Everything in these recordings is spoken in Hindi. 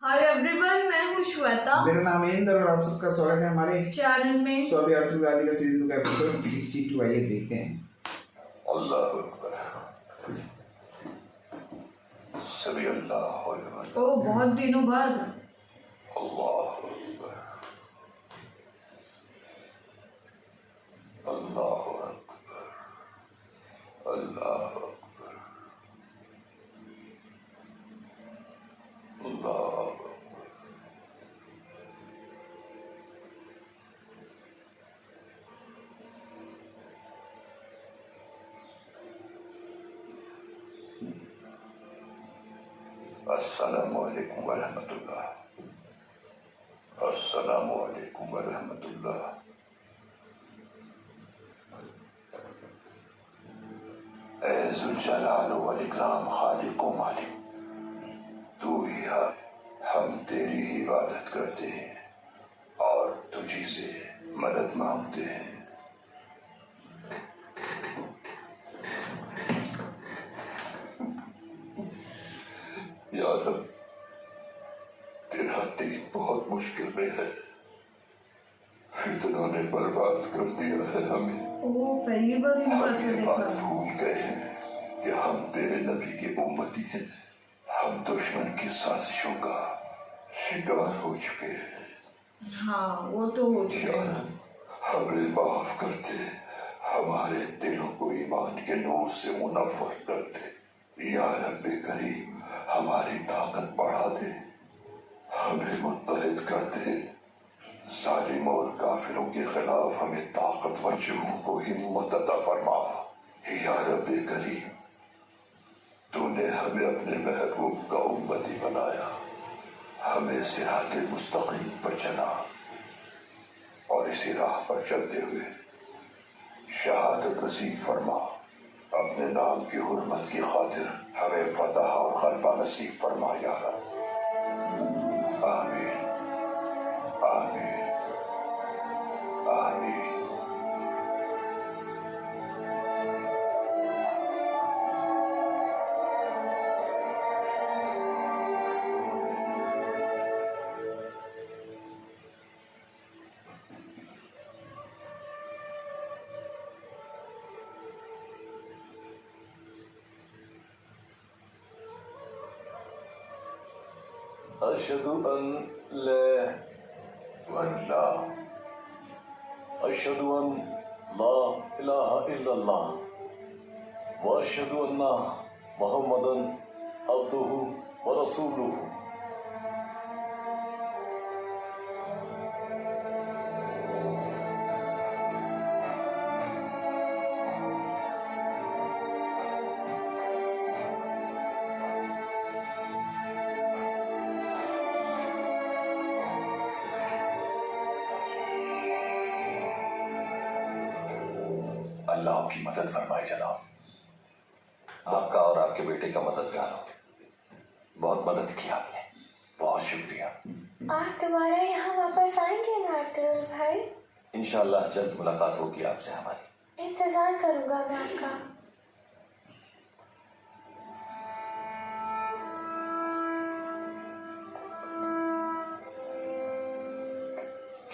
हाय एवरीवन, मैं हूँ श्वेता। मेरा नाम है इंदर और आप सबका स्वागत है हमारे चैनल में। सो अभी अर्जुन गांधी का सीजन 2 का एपिसोड 62 आइए देखते हैं। अल्लाह अकबर। सभी अल्लाह ओ बहुत दिनों बाद। अल्लाह अकबर। अल्लाह अकबर। अल्लाह अकबर। अल्लाह अकबर। अस्सलामु अलैकुम वरहमतुल्लाह। अस्सलामु अलैकुम वरहमतुल्लाह। ऐ जुल जलाल वल इकराम खालिक व मालिक, तू ही है, हम तेरी ही इबादत करते हैं और तुझी से मदद मांगते हैं। या रब, तेरा दीन बहुत मुश्किल में है, फितनों ने बर्बाद कर दिया है हमें। ओ पहली बार इन हम ऐसे ये बात देखा। भूल गए हैं कि हम तेरे नबी के उम्मती हैं। हम दुश्मन की साजिशों का शिकार हो चुके हैं। हाँ वो तो हो चुका या है। रब, हमें माफ कर दे, हमारे दिलों को ईमान के नूर से मुनव्वर कर दे। या रब करीम, हमारी ताकत बढ़ा दे, हमें मुत्तहिद कर दे। जालिम और काफिरों के खिलाफ हमें ताकतवर जुनून को हिम्मत अता फरमा। या रब करीम, तूने हमें अपने महबूब का उम्मती बनाया, हमें सिराते मुस्तकीम पर चला और इसी राह पर चलते हुए शहादत नसीब फरमा। अपने नाम की हुर्मत की खातिर हमें फतह और गलबा नसीब फरमा या रब। आमीन आमीन आमीन। अशहदु अन ला वल्लाह, अशहदु अन ला इलाहा इल्लल्लाह व अशहदु अन्ना मुहम्मदन अब्दुहु व रसूलुहु। अल्लाह की मदद फरमाए जनाब। आपका और आपके बेटे का मददगार हो। बहुत मदद की आपने, बहुत शुक्रिया। आप दोबारा यहाँ वापस आएंगे ना अब्दुल भाई? इंशाअल्लाह जल्द मुलाकात होगी आपसे हमारी। इंतजार करूंगा मैं आपका।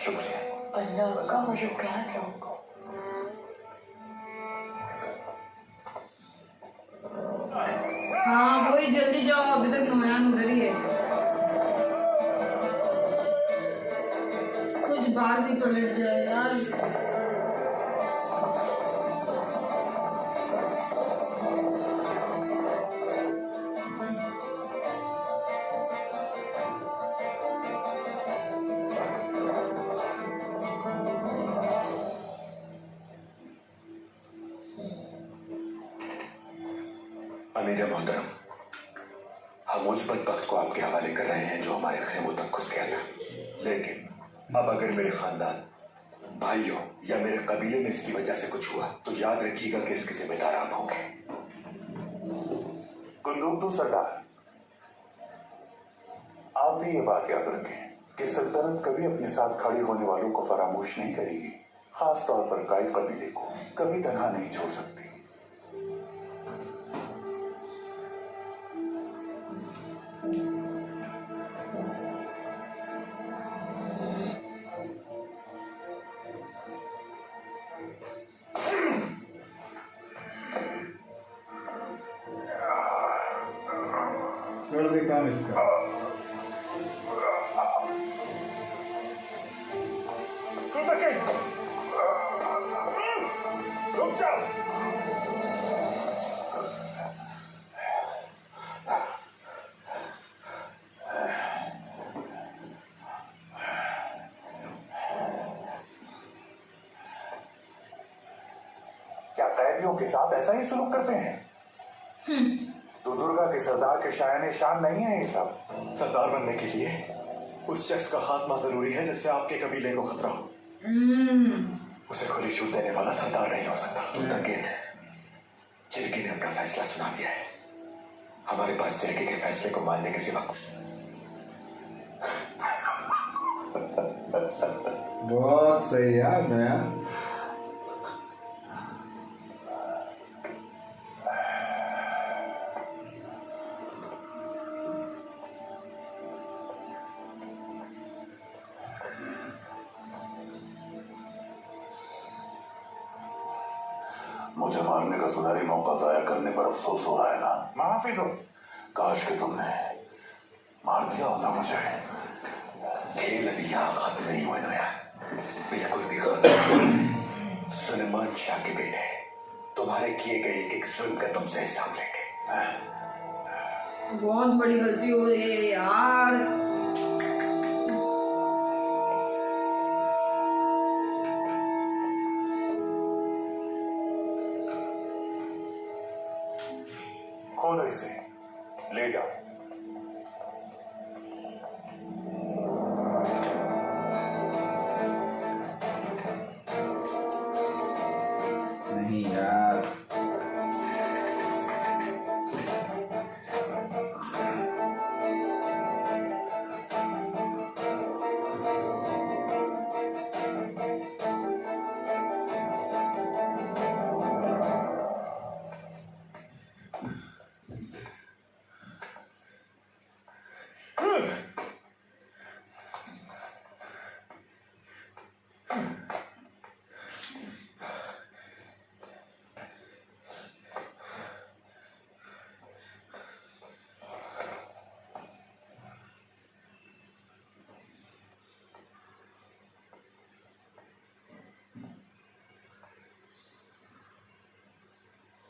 शुक्रिया। अल्लाह का मददगार हो। हाँ वही, जल्दी जाओ, अभी तक नोयान उधर ही है। कुछ बाहर से पलट जाए यार। अमीर मोहतरम, हम उस बदबख्त को आपके हवाले कर रहे हैं जो हमारे खेमों तक घुस गया था, लेकिन अब अगर मेरे खानदान, भाइयों या मेरे कबीले में इसकी वजह से कुछ हुआ तो याद रखिएगा कि इसके जिम्मेदार आप होंगे। कुंदूकतू सरदार, आप भी ये बात याद रखें कि सल्तनत कभी अपने साथ खड़े होने वालों को फरामोश नहीं करेगी, खास तौर पर गाय कबीले को कभी तनहा नहीं छोड़ सकती। इसका। रुक जा। क्या कैदियों के साथ ऐसा ही सलूक करते हैं? तो दुर्गा के सरदार के शायाने शान नहीं है ये सब। सरदार बनने के लिए उस शख्स का खात्मा जरूरी है जिससे आपके कबीले को खतरा हो। उसे खुली छूट देने वाला सरदार नहीं हो सकता। चिरकी ने अपना फैसला सुना दिया है। हमारे पास चिरकी के फैसले को मानने के सिवा बहुत सही यार नया। मुझे मारने का सुनहरी मौका जाया करने पर अफसोस हो रहा है ना? महाफिज हो। काश कि तुमने मार दिया होता मुझे। खेल अभी यहाँ खत्म नहीं हुआ नया, बिल्कुल भी खत्म। सुलेमान शाह के बेटे तुम्हारे किए गए एक जुल्म का तुमसे हिसाब लेंगे। बहुत बड़ी गलती हो रही है यार। खोलो इसे, ले जाओ। नहीं यार,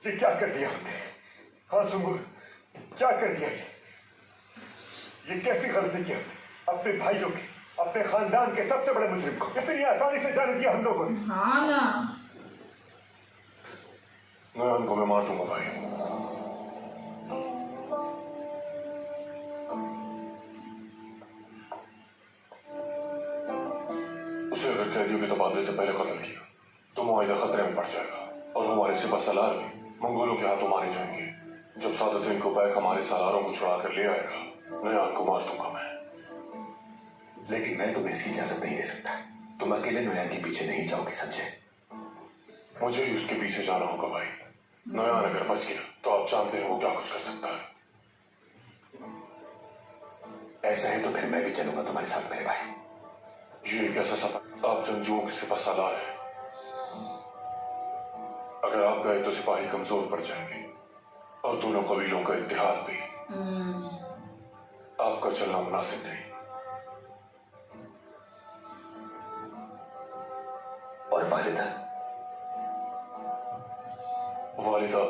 ये क्या कर दिया हमने? हाँ सुंगुर, क्या कर दिया ये कैसी गलती की हमने? अपने भाइयों के, अपने खानदान के सबसे बड़े मुजरिम को इतनी आसानी से जाने दिया हम लोगों ने। हाँ ना, मैं उनको मैं मार दूंगा भाई। उसे अगर कैदियों के तबादले से पहले कत्ल किया तो मुआहिदा खतरे में पड़ जाएगा और हमारे सिपह सलार भी मंगोलों के हाथों मारे जाएंगे। जब सादुद्दीन को बैक हमारे सालारों को छुड़ा कर ले आएगा, नयान को मार दूंगा मैं। लेकिन मैं तुम्हें इसकी इजाजत नहीं दे सकता। तुम अकेले नयान के पीछे नहीं जाओगे संजय। मुझे ही उसके पीछे जाना होगा भाई। नयान अगर बच गया तो आप जानते हैं वो क्या कुछ कर सकता है। ऐसा है तो फिर मैं भी चलूंगा तुम्हारे साथ मेरे भाई। ये एक ऐसा सफर, आप जंजुओं के सिपह सालार हैं। अगर आप गए तो सिपाही कमजोर पड़ जाएंगे और दोनों कबीलों का इत्तेहाद भी। आपका चलना मुनासिब नहीं। और वालिदा? वालिदा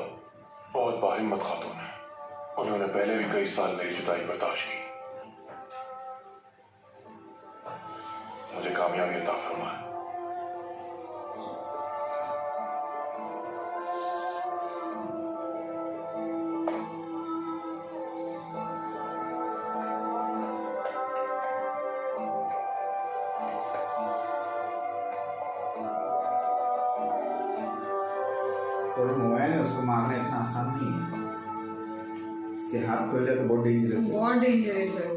बहुत बाहिम्मत खातून है। उन्होंने पहले भी कई साल मेरी जुदाई बर्दाश्त की। मुझे कामयाबी अता फरमाए। थोड़ा मोबाइल है, उसको मारना इतना आसान नहीं है। इसके हाथ खुल जाए तो बहुत डेंजरस है। बहुत डेंजरस है।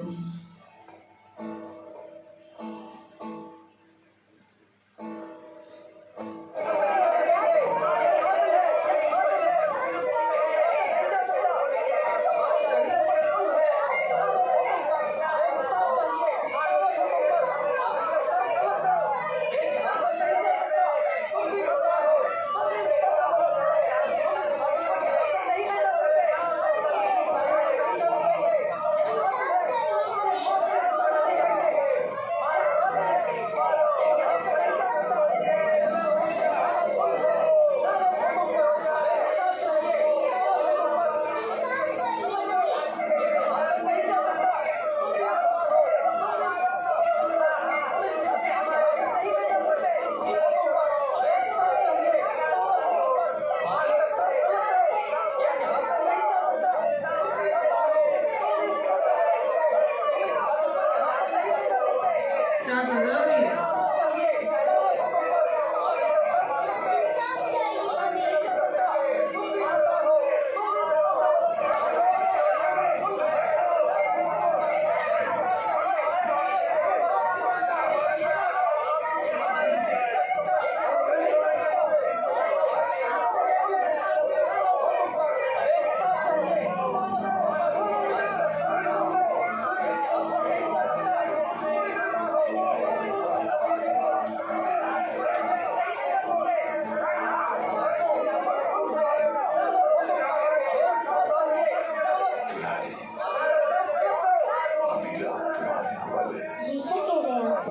ये क्या कह रहे हैं आप?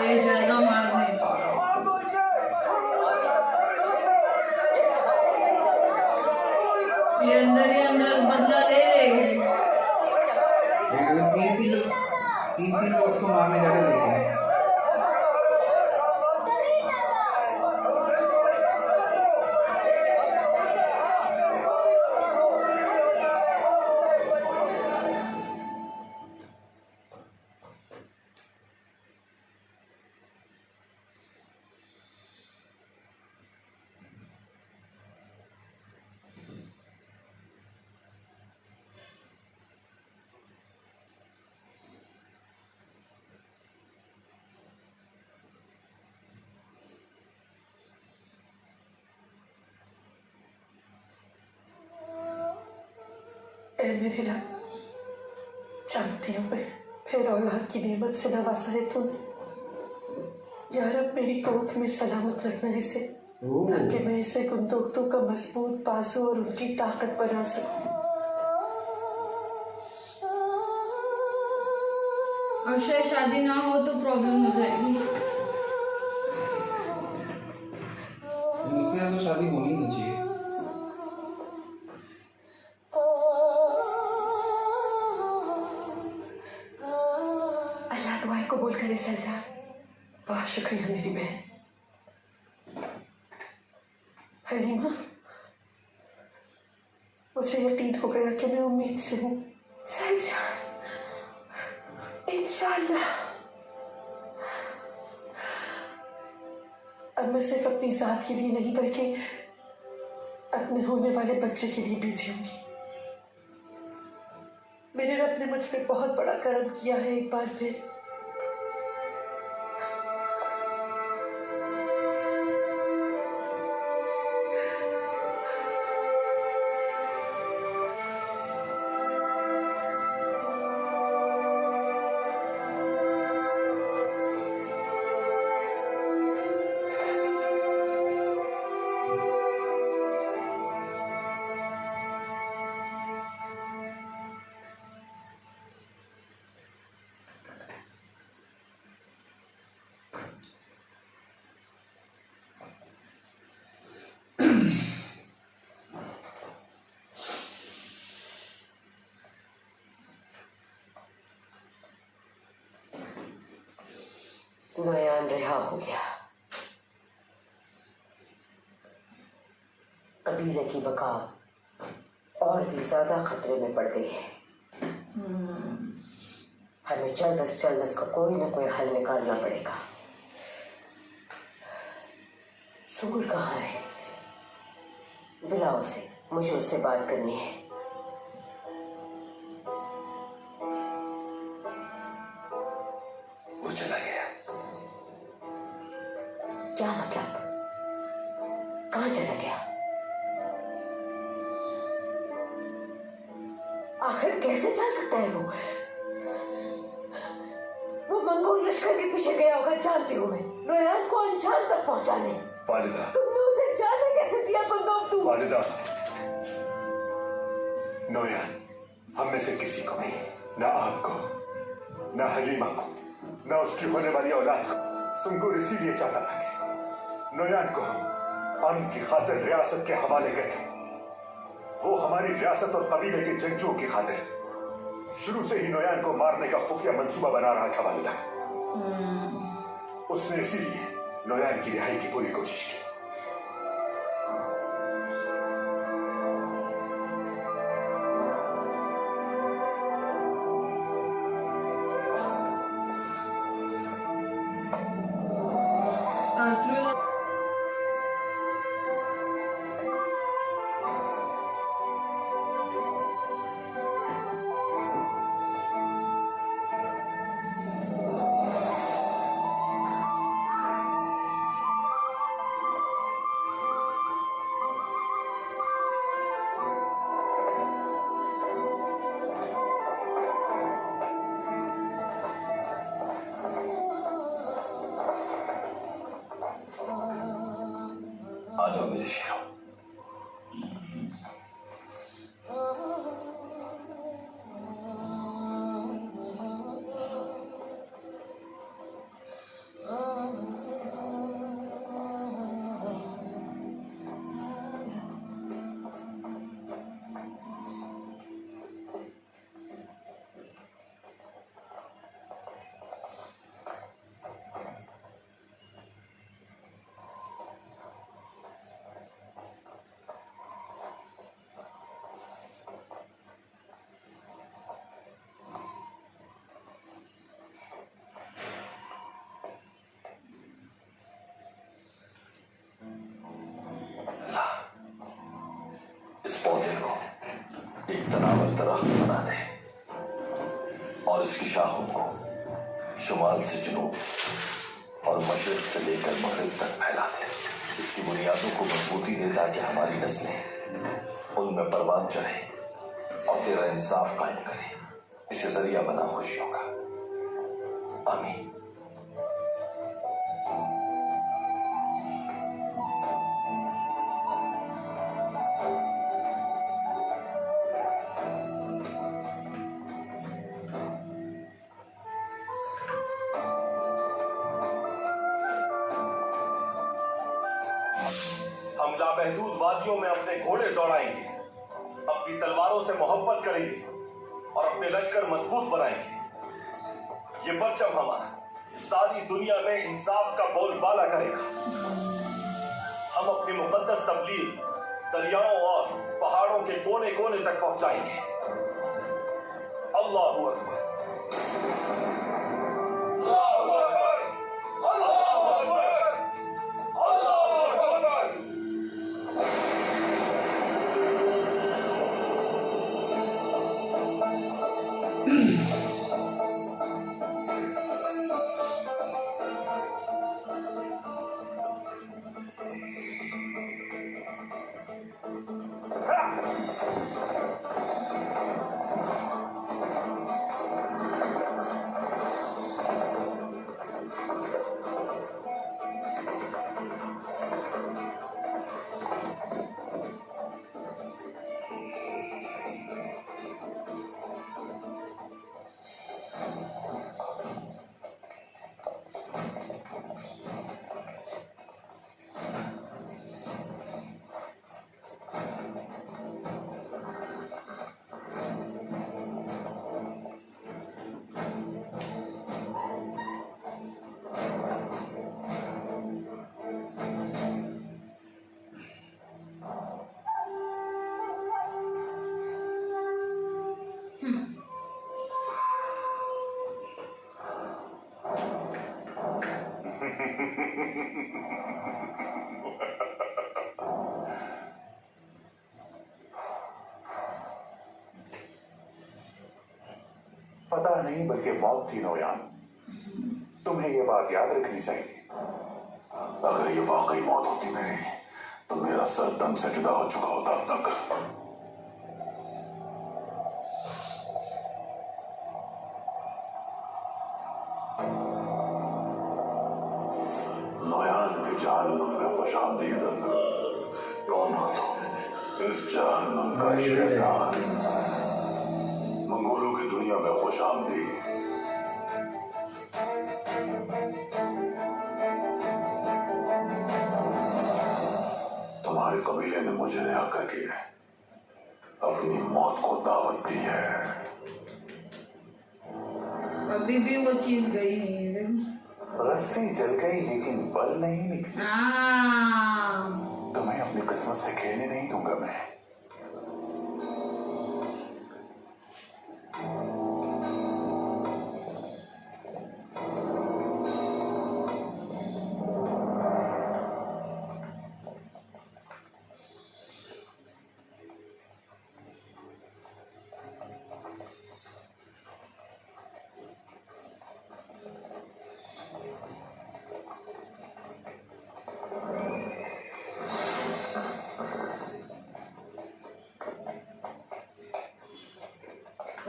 ये जाएगा मारने। ये अंदर ही अंदर बदला ले लेगी। लेकिन तीन लोग उसको मारने जा रहे हैं। ऐ मेरे रब, जानती हूँ मैं फिर औलाद की नेमत से नवाजा है तूने। यार अब मेरी कोख में सलामत रखना इसे, ताकि मैं इसे गुंदोक्तों का मजबूत बाजू और उनकी ताकत बना सकूं। अक्षय शादी ना हो तो प्रॉब्लम हो जाएगी। उसके यहाँ तो शादी होनी नहीं चाहिए। अल्लाह दुआएं कबूल करे सलजा। बहुत शुक्रिया मेरी बहन हलीमा। मुझे यकीन हो गया कि मैं उम्मीद से हूँ। सलजा, इंशाअल्लाह अब मैं सिर्फ अपनी जात के लिए नहीं बल्कि अपने होने वाले बच्चे के लिए भी जीऊंगी। मेरे रब ने मुझ पे बहुत बड़ा करम किया है एक बार फिर। नयान रिहा हो गया। कबीले की बका और भी ज्यादा खतरे में पड़ गई है। हमें जल्द से जल्द इसका कोई ना कोई हल निकालना पड़ेगा। सुगुर कहाँ है? बुलाओ उसे, मुझे उससे बात करनी है। वो चला गया। क्या मतलब? कहाँ चला गया? आखिर कैसे जा सकता है वो? मंगोल लश्कर के पीछे गया होगा, जानती हूँ मैं। नोयान को अंजाम तक पहुंचाने। वालिदा, तुमने उसे जाने कैसे दिया बंदूक? तू वालिदा, नोयान हम में से किसी को भी, ना आपको, ना हलीमा को, ना उसकी होने वाली औलाद को, सुंगुर इसीलिए चाहता था कि नोयान को हम अमन की खातिर रियासत के हवाले करके, वो हमारी रियासत और कबीले के जंगजुओं की खातिर शुरू से ही नोयान को मारने का खुफिया मंसूबा बना रहा था। वालिदा, उसने इसीलिए नोयान की रिहाई की पूरी कोशिश की। आ जाओ मेरे शेरों। और इसकी शाखों को शुमाल से जुनूब और मशरिक से लेकर मगरिब तक फैला दे। इसकी बुनियादों को मजबूती दे ताकि हमारी नस्लें उनमें परवान चढ़े और तेरा इंसाफ कायम करे। इसे जरिया बना खुशियों का। आमीन। हम लामहदूद वादियों में अपने घोड़े दौड़ाएंगे, अपनी तलवारों से मोहब्बत करेंगे और अपने लश्कर मजबूत बनाएंगे। ये परचम हमारा सारी दुनिया में इंसाफ का बोलबाला करेगा। हम अपनी मुकद्दस तबलीग दरियाओं और पहाड़ों के कोने कोने तक पहुंचाएंगे। अल्लाहू अकबर। फतह नहीं बल्कि मौत थी नौयान। तुम्हें यह बात याद रखनी चाहिए। अगर ये वाकई मौत होती मेरी तो मेरा सर दम से जुदा हो चुका होता अब तक। नौयान की जहन्नुम में खुशामदीद। कौन हो तुम? इस जहन्नुम का शैतान। मंगोलों की दुनिया में खुशामदीद। तुम्हारे कबीले ने मुझे रिहा करके अपनी मौत को दावत दी है। अभी भी वो चीज गई नहीं है। रस्सी जल गई लेकिन बल नहीं निकली। तुम्हें अपनी किस्मत से खेलने नहीं दूंगा मैं।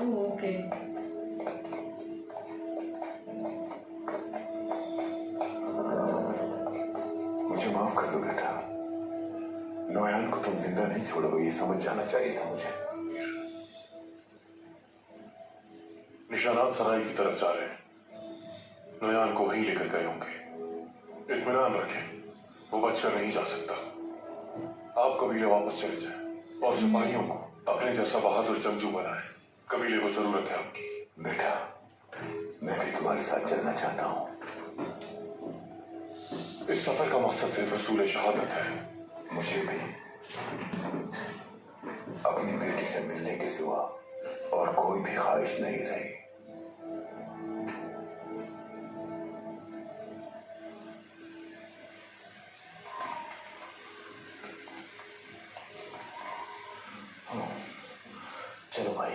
ओके। मुझे माफ कर दो बेटा। नौयान को तुम जिंदा नहीं छोड़ोगे ये समझ जाना चाहिए था मुझे। निशानात सराय की तरफ जा रहे हैं। नौयान को वहीं लेकर गए होंगे। इत्मीनान रखें, वो बचकर नहीं जा सकता। आप कबीले वापस चले जाएं और सिपाहियों को अपने जैसा बहादुर जंगजू बनाएं। कबीले को जरूरत है आपकी। बेटा, मैं भी तुम्हारे साथ चलना चाहता हूँ। इस सफर का मकसद सिर्फ रसूल शहादत है। मुझे भी अपनी बेटी से मिलने के सिवा और कोई भी ख्वाहिश नहीं रही। चलो भाई।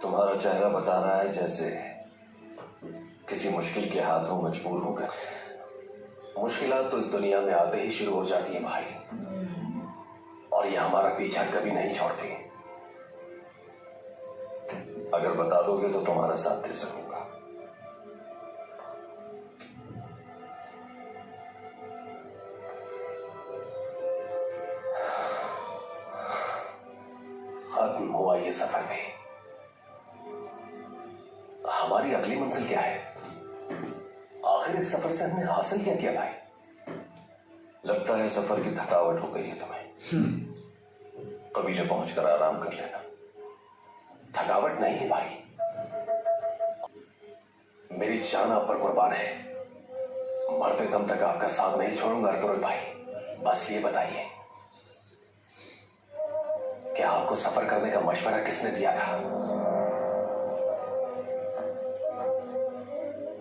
तुम्हारा चेहरा बता रहा है जैसे किसी मुश्किल के हाथों मजबूर हो गए। मुश्किलात तो इस दुनिया में आते ही शुरू हो जाती है भाई, और ये हमारा पीछा कभी नहीं छोड़ती। अगर बता दोगे तो तुम्हारा साथ दे सकूंगा। खत्म हुआ ये सफर भी। हमारी अगली मंजिल क्या है? आखिर इस सफर से हमने हासिल क्या किया भाई? लगता है सफर की थकावट हो गई है तुम्हें। कबीले पहुंचकर आराम कर लेना। थकावट नहीं है भाई, मेरी जान आप पर कुर्बान है। मरते दम तक आपका साथ नहीं छोड़ूंगा अर्तुगरुल भाई। बस ये बताइए कि आपको सफर करने का मशवरा किसने दिया था?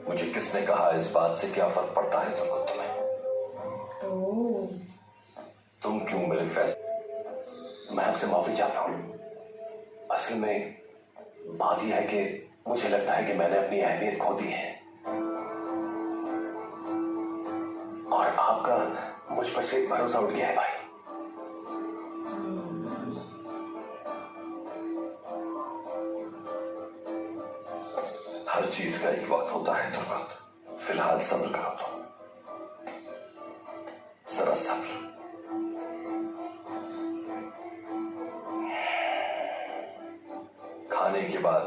मुझे किसने कहा इस बात से क्या फर्क पड़ता है तुमको? तुम्हें तुम क्यों मेरे फैसले? मैं आपसे माफी चाहता हूं। असल में बात यह है कि मुझे लगता है कि मैंने अपनी अहमियत खो दी है, और आपका मुझ पर से भरोसा उठ गया है भाई। हर चीज का एक वक्त होता है दुर्गत। फिलहाल सब्र करो तुम, जरा सब्र। खाने के बाद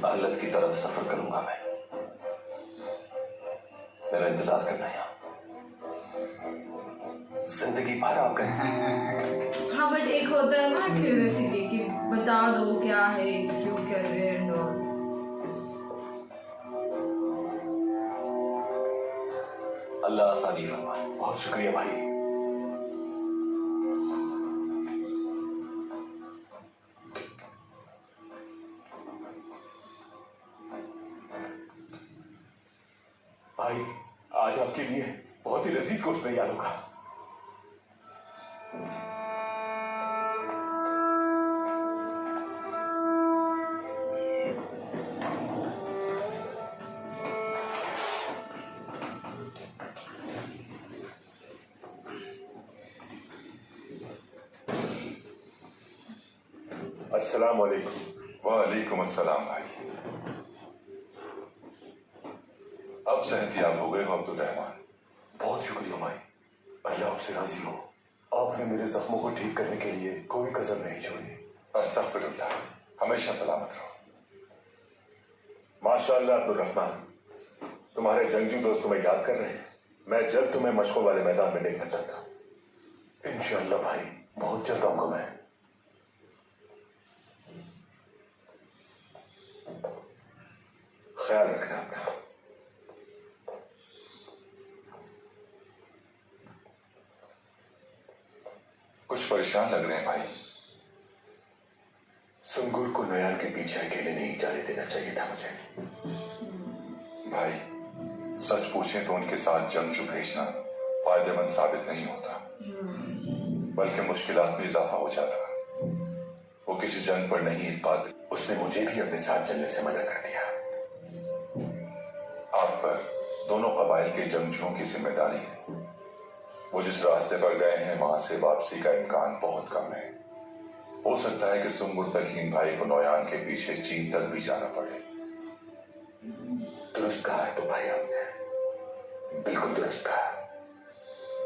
अहलत की तरफ सफर करूंगा मैं। मेरा इंतजार करना है जिंदगी भर आप कहें। हाँ बट एक होता है ना क्यूरियोसिटी कि बता दो क्या है, क्यों कर रहे हैं and all। अल्लाह आसानी फरमाए। बहुत शुक्रिया भाई। भाई आज आपके लिए बहुत ही लजीज गोश्त तैयार होगा। अस्सलाम वालेकुम। वालेकुम अस्सलाम भाई। अब सेहतियाब हो गए हो अब्दुल रहमान। बहुत शुक्रिया भाई। अल्लाह आपसे राजी हो। आपने मेरे जख्मों को ठीक करने के लिए कोई कसर नहीं छोड़ी। अस्तगफिरुल्लाह। हमेशा सलामत रहो। माशाअल्लाह अब्दुल रहमान, तुम्हारे जंगजू दोस्त तुम्हें याद कर रहे हैं। मैं जल्द तुम्हें मशकों वाले मैदान में देखना चाहता हूँ। इंशाअल्लाह भाई, बहुत जल्द आऊंगा मैं। ख्याल रखना अपना। कुछ परेशान लग रहे हैं भाई। सुंगुर को नयान के पीछे अकेले नहीं जाने देना चाहिए था मुझे। भाई सच पूछें तो उनके साथ जंगजू भेजना फायदेमंद साबित नहीं होता, बल्कि मुश्किलात में इजाफा हो जाता। वो किसी जंग पर नहीं पाते। उसने मुझे भी अपने साथ चलने से मना कर दिया। आप पर दोनों कबाइल के जंगजुओं की जिम्मेदारी है। वो जिस रास्ते पर गए हैं वहां से वापसी का इम्कान बहुत कम है। हो सकता है कि सुंगुर तकीन भाई को नोयान के पीछे चीन तक भी जाना पड़े। दुरुस्त कहा है तो भाई आपने, बिल्कुल दुरुस्त कहा।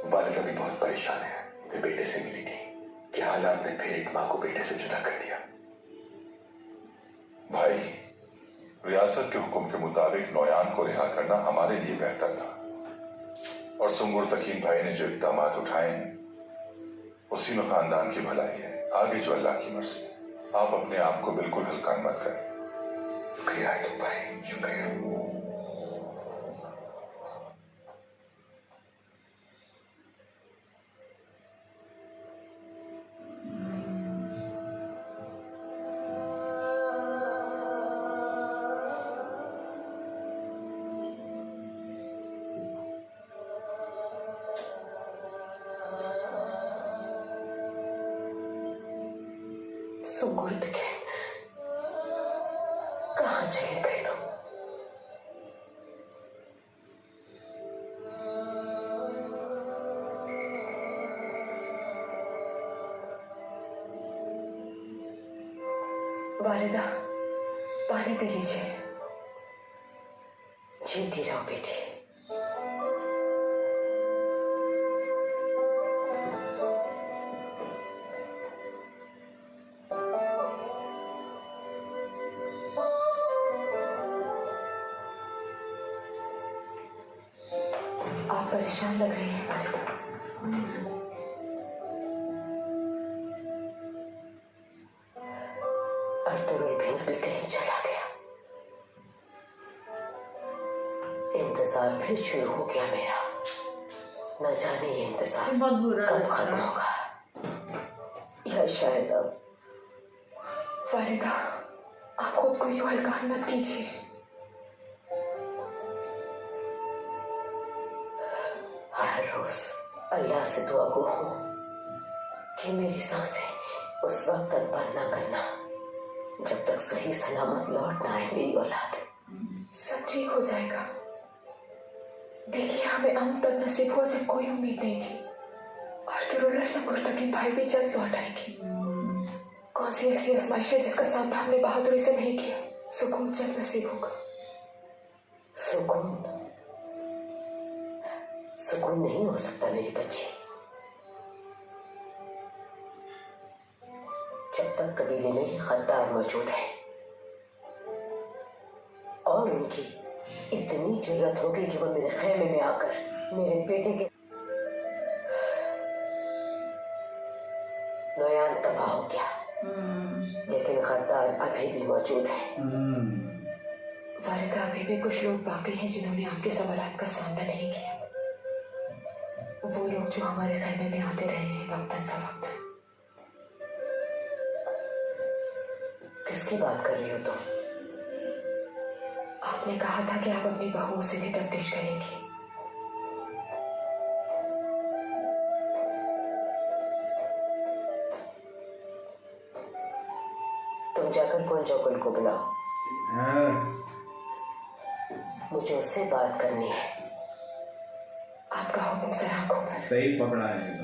वालिदा भी बहुत परेशान है। वे बेटे से मिली थी कि हालात ने फिर एक मां को बेटे से जुदा कर दिया। भाई रियासत के हुक्म के मुताबिक नोयान को रिहा करना हमारे लिए बेहतर था, और सुंगुर तकीन भाई ने जो इक़दाम उठाए हैं उसी में खानदान की भलाई है। आगे जो अल्लाह की मर्जी। आप अपने आप को बिल्कुल हल्का मत करें। शुक्रिया तुम भाई, शुक्रिया। सुंगुर के चली गई तुम। वालिदा, पानी पी लीजिए। जीती रहो बेटी। आप परेशान लग रही हैं वालिदा। अर्तुगरुल भी कहीं चला गया। इंतजार फिर शुरू हो गया मेरा। न जाने ये इंतजार बहुत बुरा कब लगता खत्म है। होगा, या शायद अब। वालिदा, आप खुद को यूं हल्का मत कीजिए। हर रोज अल्लाह से दुआ गो हूं कि मेरी सांसें उस वक्त तक बंद ना करना जब तक सही सलामत लौट ना आए मेरी औलाद। सब ठीक हो जाएगा। देखिए, हमें अम तब नसीब हुआ जब कोई उम्मीद नहीं थी, और तुरुलर सकुर्ता के भाई भी जल्द लौट आएंगे। कौन सी ऐसी आजमाइश है जिसका सामना हमने बहादुरी से नहीं किया? सुकून जल्द नसीब होगा। सुकून नहीं हो सकता मेरी बच्ची जब तक कबीले में ये गद्दार मौजूद है, और उनकी इतनी जुर्रत होगी कि वो मेरे खेमे में आकर मेरे बेटे के। नोयान तबाह हो गया, लेकिन गद्दार अभी भी मौजूद है। वालिदा, अभी भी कुछ लोग बाकी हैं जिन्होंने आपके सवालात का सामना नहीं किया। वो लोग जो हमारे खेमे में आते रहे हैं वक्तन फवक्त। किसकी बात कर रही हो तुम? आपने कहा था कि आप अपनी बहुओं से भी तफ्तीश करेंगी। तुम जाकर कुंजोकुल को बुलाओ, मुझे उससे बात करनी है। आपका हुक्म सर आंखों पर। सही पकड़ा है।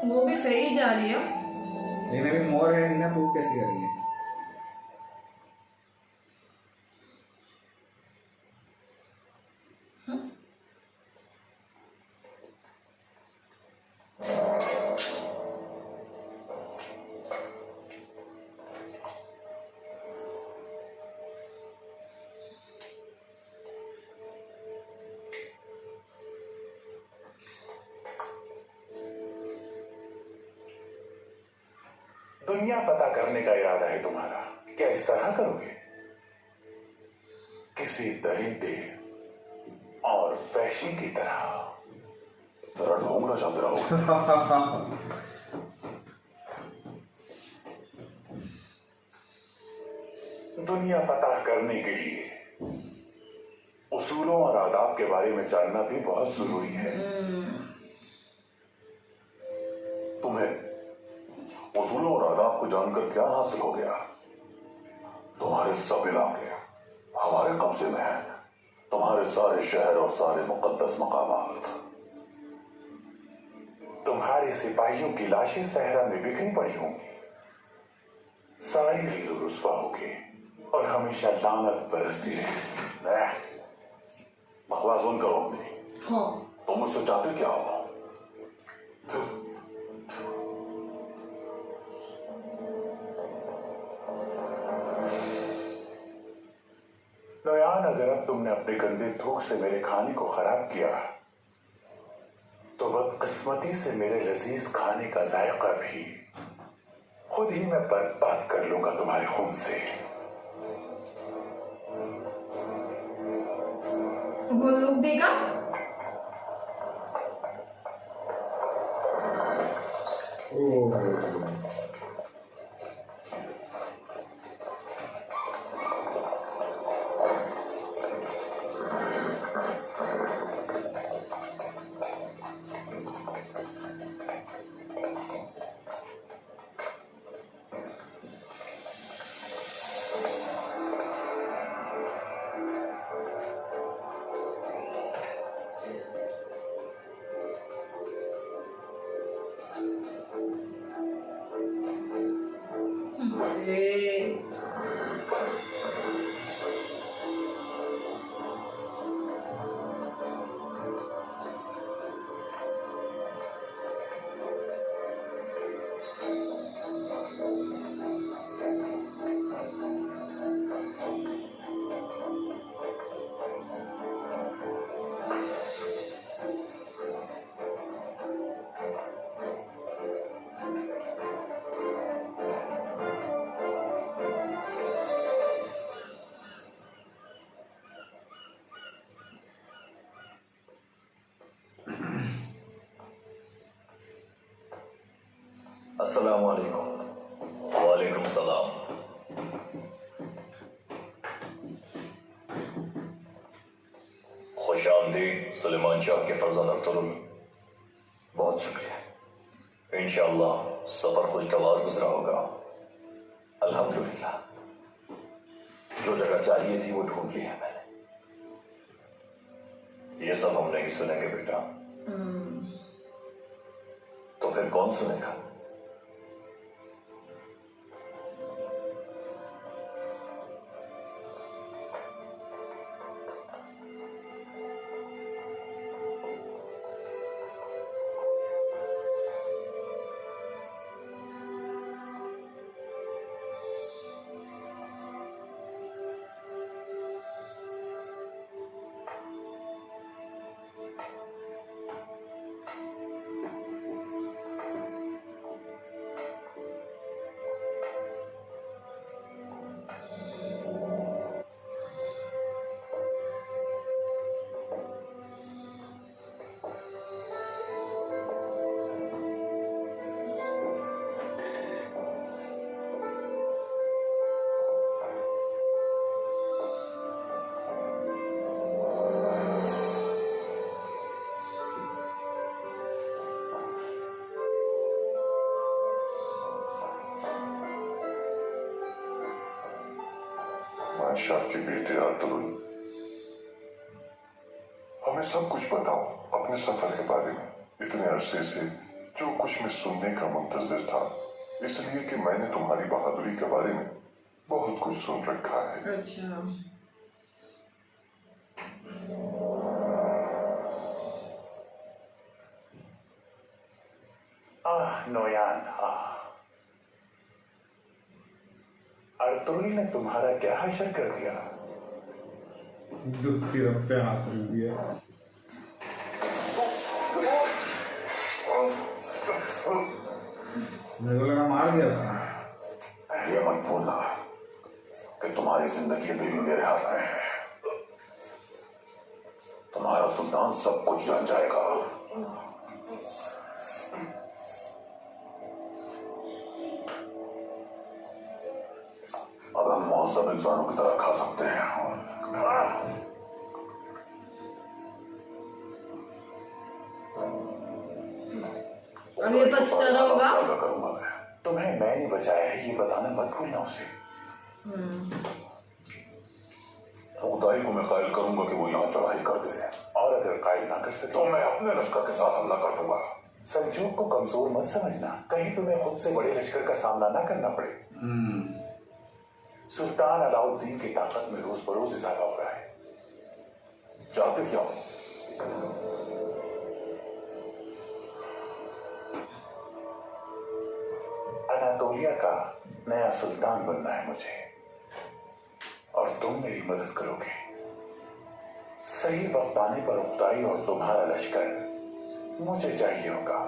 वो भी सही जा रही है। लेकिन अभी मोर है नहीं ना, प्रूव कैसे करेंगे? दुनिया पता करने का इरादा है तुम्हारा? क्या इस तरह करोगे? किसी दरिंदे और वैशी की तरह जरा ढूंढना चाहते रहो। दुनिया पता करने के लिए उसूलों और आदाब के बारे में जानना भी बहुत जरूरी है। तुम्हें उसूलों और आदाब को जानकर क्या हासिल हो गया? तुम्हारे सब इलाके हमारे कब्जे में हैं। तुम्हारे सारे शहर और सारे मुकद्दस मकामात। तुम्हारे सिपाहियों की लाशें सहरा में बिखरी पड़ी होंगी। सारी ज़ीरो रुस्वा होगी और हमेशा लानत बरसती रहेगी। बकवास सुन करो अपनी। तुम मुझसे चाहते क्या हो? नोयान, अगर अब तुमने अपने गंदे थूक से मेरे खाने को खराब किया तो बदकिस्मती से मेरे लजीज खाने का जायका भी खुद ही मैं बर्बाद कर लूंगा तुम्हारे खून से। वो लोग देगा। अरे अस्सलाम वालेकुम। वालेकुम सलाम। खुश आमदीद सुलेमान शाह के फर्जंद अख्तरुल। बहुत शुक्रिया। इंशाअल्लाह सफर खुशगवार गुजरा होगा। अल्हम्दुलिल्लाह, जो जगह चाहिए थी वो ढूंढ ली है मैंने। ये सब हम नहीं सुनेंगे बेटा, तो फिर कौन सुनेगा? बादशाह के बेटे अर्तुगरुल, हमें सब कुछ बताओ अपने सफर के बारे में। इतने अरसे से जो कुछ मैं सुनने का मुंतजर था, इसलिए कि मैंने तुम्हारी बहादुरी के बारे में बहुत कुछ सुन रखा है। अच्छा नोयान, अर्तुगरुल ने तुम्हारा क्या हशर कर दिया? दुखती रथ पे हाथ रख दिया। मेरे को लगा मार दिया उसने। ये मत भूलना कि तुम्हारी जिंदगी अभी भी मेरे हाथ में है। तुम्हारा सुल्तान सब कुछ जान जाएगा। अब हम मौसम इंसानों की तरह खा सकते हैं। अब ये पछताना होगा। करूंगा मैं। तुम्हें मैंने बचाया है, ये बताना मत भूलना उसे। खुदाई को मैं कायल करूंगा कि वो यहाँ चढ़ाई कर दे, और अगर कायल ना कर सके तो मैं अपने लश्कर के साथ हमला कर दूंगा। सल्जूक को कमजोर मत समझना, कहीं तुम्हें खुद से बड़े लश्कर का सामना ना करना पड़े। सुल्तान अलाउद्दीन की ताकत में रोज बरोज इजाफा हो रहा है। चाहते क्या हो? अनातोलिया का नया सुल्तान बनना है मुझे, और तुम मेरी मदद करोगे। सही वक्त आने पर खुदाई और तुम्हारा लश्कर मुझे चाहिए होगा।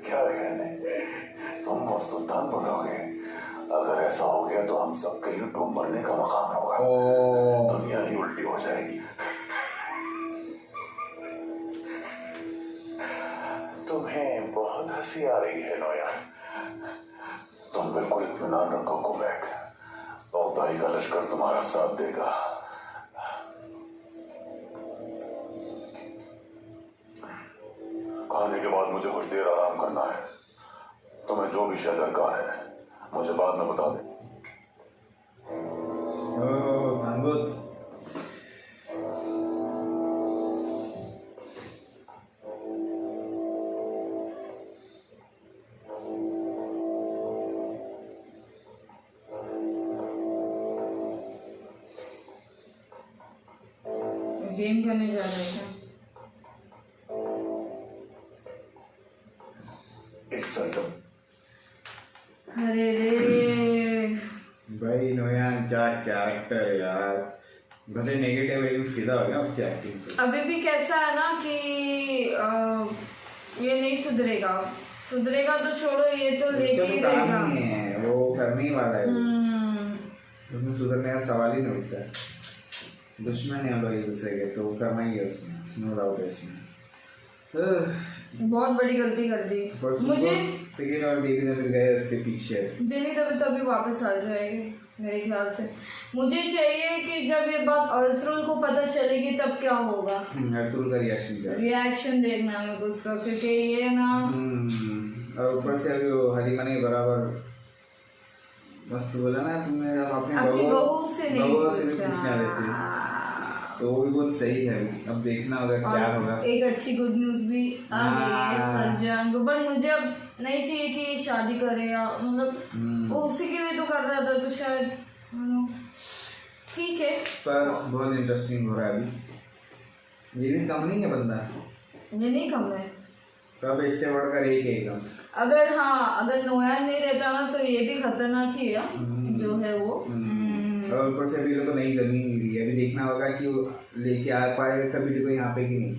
क्या कहने, तुम और सुल्तान बनोगे? अगर ऐसा हो गया तो हम सबके लिए तुम मरने का मकाम होगा। दुनिया ही उल्टी हो जाएगी। तुम्हें बहुत हंसी आ रही है नोया। तुम बिल्कुल इत्मीनान रखो कुबैक, खुदाई का लश्कर तुम्हारा साथ देगा। खाने के बाद मुझे कुछ देर आराम करना है। तुम्हें जो भी शय दरकार है मुझे बाद में बता दे। धनबुत गेम करने जा रहे थे। अरे रे भाई नोयान क्या कैरेक्टर यार, भले नेगेटिव लेकिन फिदा हो गया उसकी एक्टिंग पे। अभी भी कैसा है ना कि ये नहीं सुधरेगा तो छोड़ो, ये तो लेके उसका ही तो काम रहेगा। ही है, वो करने ही वाला है। उसमें सुधरने का सवाल ही नहीं उठता है। दुश्मन है हम लोग एक दूसरे के, तो करना ही है उसने, नो डाउट है इसमें। बहुत बड़ी गलती कर दी मुझे। टिकट और देखने फिर गए उसके पीछे। दिल्ली तभी वापस आ जाएगी मेरे ख्याल से। मुझे चाहिए कि जब ये बात अर्तुल को पता चलेगी तब क्या होगा। अर्तुल का रिएक्शन देखना है मेरे को उसका, क्योंकि ये ना और ऊपर से अभी वो हरीमा ने बराबर मस्त बोला ना, तुमने अपनी बहू से नहीं पूछना देते, तो वो भी बहुत सही है। अब देखना होगा क्या होगा। एक अच्छी गुड न्यूज भी आ गई है सलजान को, बट मुझे अब नहीं चाहिए कि ये शादी करे, या मतलब वो उसी के लिए तो कर रहा था, तो शायद ठीक है। पर बहुत इंटरेस्टिंग हो रहा है अभी। ये भी कम नहीं है बंदा, ये नहीं कम है, सब एक से बढ़कर एक एकदम। अगर नोयान नहीं रहता ना तो ये भी खतरनाक ही है जो है वो। और ऊपर से अभी लोग को नई जमीन मिली है, अभी देखना होगा कि वो लेके आ पाएगा कभी तो यहाँ पे कि नहीं,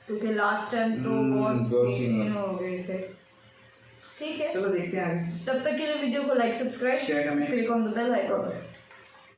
क्योंकि लास्ट टाइम तो बहुत सीन हो गए थे। ठीक है, चलो देखते हैं आगे। तब तक के लिए वीडियो को like, subscribe, share comment, click on the bell icon.